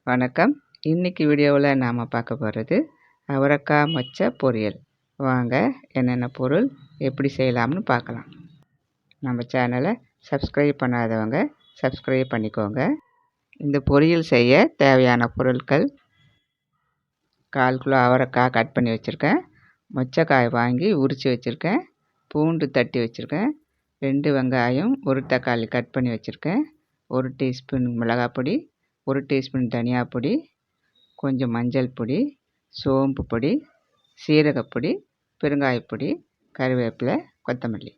வணக்கம். இன்னைக்கு வீடியோவில் நாம் பார்க்க போகிறது அவரைக்காய் மொச்சை பொரியல். வாங்க என்னென்ன பொருள் எப்படி செய்யலாம்னு பார்க்கலாம். நம்ம சேனலை சப்ஸ்கிரைப் பண்ணாதவங்க சப்ஸ்கிரைப் பண்ணிக்கோங்க. இந்த பொரியல் செய்ய தேவையான பொருட்கள்: 1/4 கிலோ அவரைக்காய் கட் பண்ணி வச்சுருக்கேன், மொச்சக்காய் வாங்கி உரித்து வச்சுருக்கேன், பூண்டு தட்டி வச்சுருக்கேன், 2 வெங்காயம், 1 தக்காளி கட் பண்ணி வச்சுருக்கேன், 1 டீஸ்பூன் மிளகாய் பொடி, 1 டீஸ்பூன் தனியா பொடி, கொஞ்சம் மஞ்சள் பொடி, சோம்பு பொடி, சீரகப்பொடி, பெருங்காயப்பொடி, கருவேப்பிலை, கொத்தமல்லி.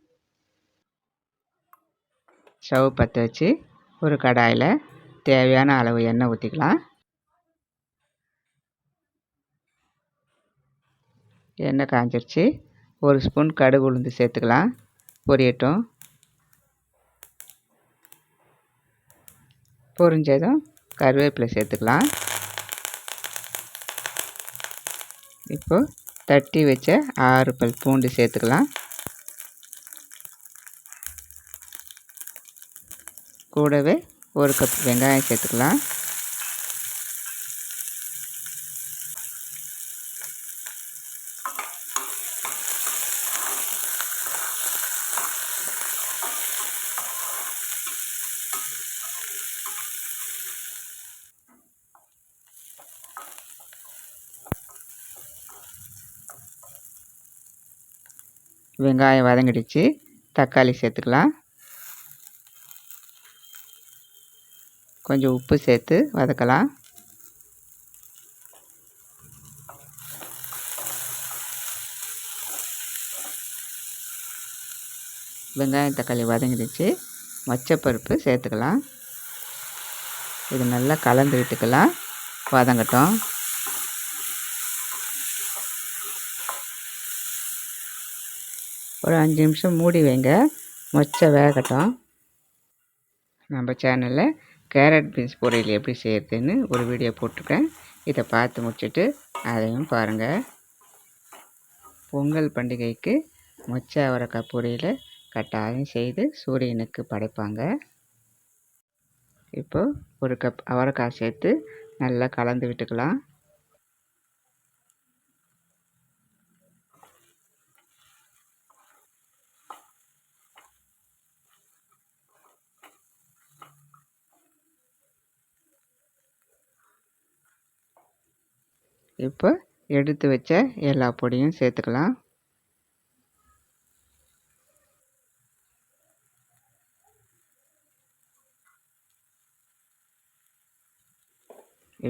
ஸ்டவ் பற்ற வச்சு ஒரு கடாயில் தேவையான அளவு எண்ணெய் ஊற்றிக்கலாம். எண்ணெய் காஞ்சிருச்சு. 1 ஸ்பூன் கடுகு உளுந்து சேர்த்துக்கலாம். பொரியட்டும். பொரிஞ்சதும் கருவேப்பிலை சேர்த்துக்கலாம். இப்போ தட்டி வச்ச 6 பல் பூண்டு சேர்த்துக்கலாம். கூடவே 1 கப் வெங்காயம் சேர்த்துக்கலாம். வெங்காயம் வதங்கிடுச்சு. தக்காளி சேர்த்துக்கலாம். கொஞ்சம் உப்பு சேர்த்து வதக்கலாம். வெங்காயம் தக்காளி வதங்கிடுச்சு. மொச்சப்பருப்பு சேர்த்துக்கலாம். இது நல்லா கலந்து விட்டுக்கலாம். வதங்கட்டும். ஒரு 5 நிமிஷம் மூடி வைங்க, மொச்சை வேகட்டும். நம்ம சேனலில் கேரட் பீன்ஸ் பொரியல் எப்படி செய்யறதுன்னு ஒரு வீடியோ போட்டிருக்கேன். இதை பார்த்து முடிச்சுட்டு அதையும் பாருங்கள். பொங்கல் பண்டிகைக்கு மொச்சை அவரைக்காய் பொரியலை கட்டாயம் செய்து சூரியனுக்கு படைப்பாங்க. இப்போது 1 கப் அவரைக்காய் சேர்த்து நல்லா கலந்து விட்டுக்கலாம். இப்போ எடுத்து வச்ச எல்லா பொடியும் சேர்த்துக்கலாம்.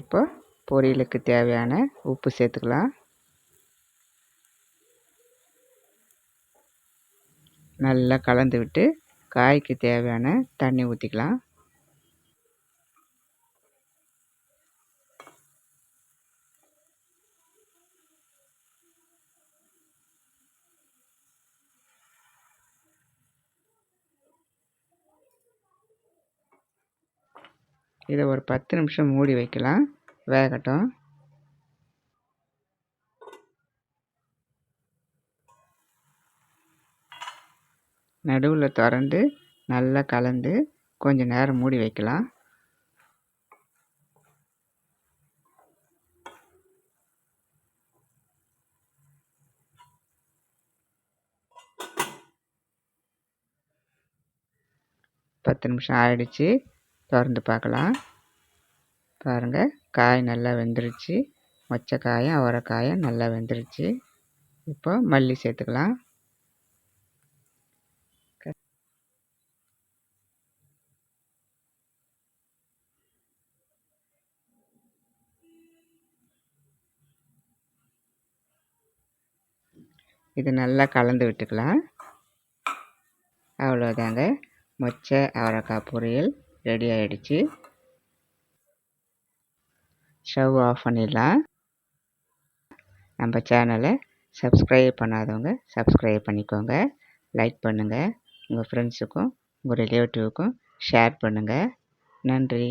இப்போ பொரியலுக்கு தேவையான உப்பு சேர்த்துக்கலாம். நல்லா கலந்து விட்டு காய்க்கு தேவையான தண்ணி ஊற்றிக்கலாம். இதை ஒரு 10 நிமிஷம் மூடி வைக்கலாம், வேகட்டும். நடுவில் திறந்து நல்லா கலந்து கொஞ்சம் நேரம் மூடி வைக்கலாம். பத்து நிமிஷம் ஆயிடுச்சு. திறந்து பார்க்கலாம். பாருங்கள், காய் நல்லா வெந்துருச்சு. மொச்சக்காயும் அவரைக்காயும் நல்லா வெந்துருச்சு. இப்போ மல்லி சேர்த்துக்கலாம். இது நல்லா கலந்து விட்டுக்கலாம். அவ்வளோதாங்க, மொச்சை அவரைக்காய் பொரியல் ரெடி ஆகிடுச்சு. ஸ்டவ் ஆஃப் பண்ணிடலாம். நம்ம சேனலை சப்ஸ்கிரைப் பண்ணாதவங்க சப்ஸ்கிரைப் பண்ணிக்கோங்க. லைக் பண்ணுங்கள். உங்கள் ஃப்ரெண்ட்ஸுக்கும் உங்கள் ரிலேட்டிவுக்கும் ஷேர் பண்ணுங்கள். நன்றி.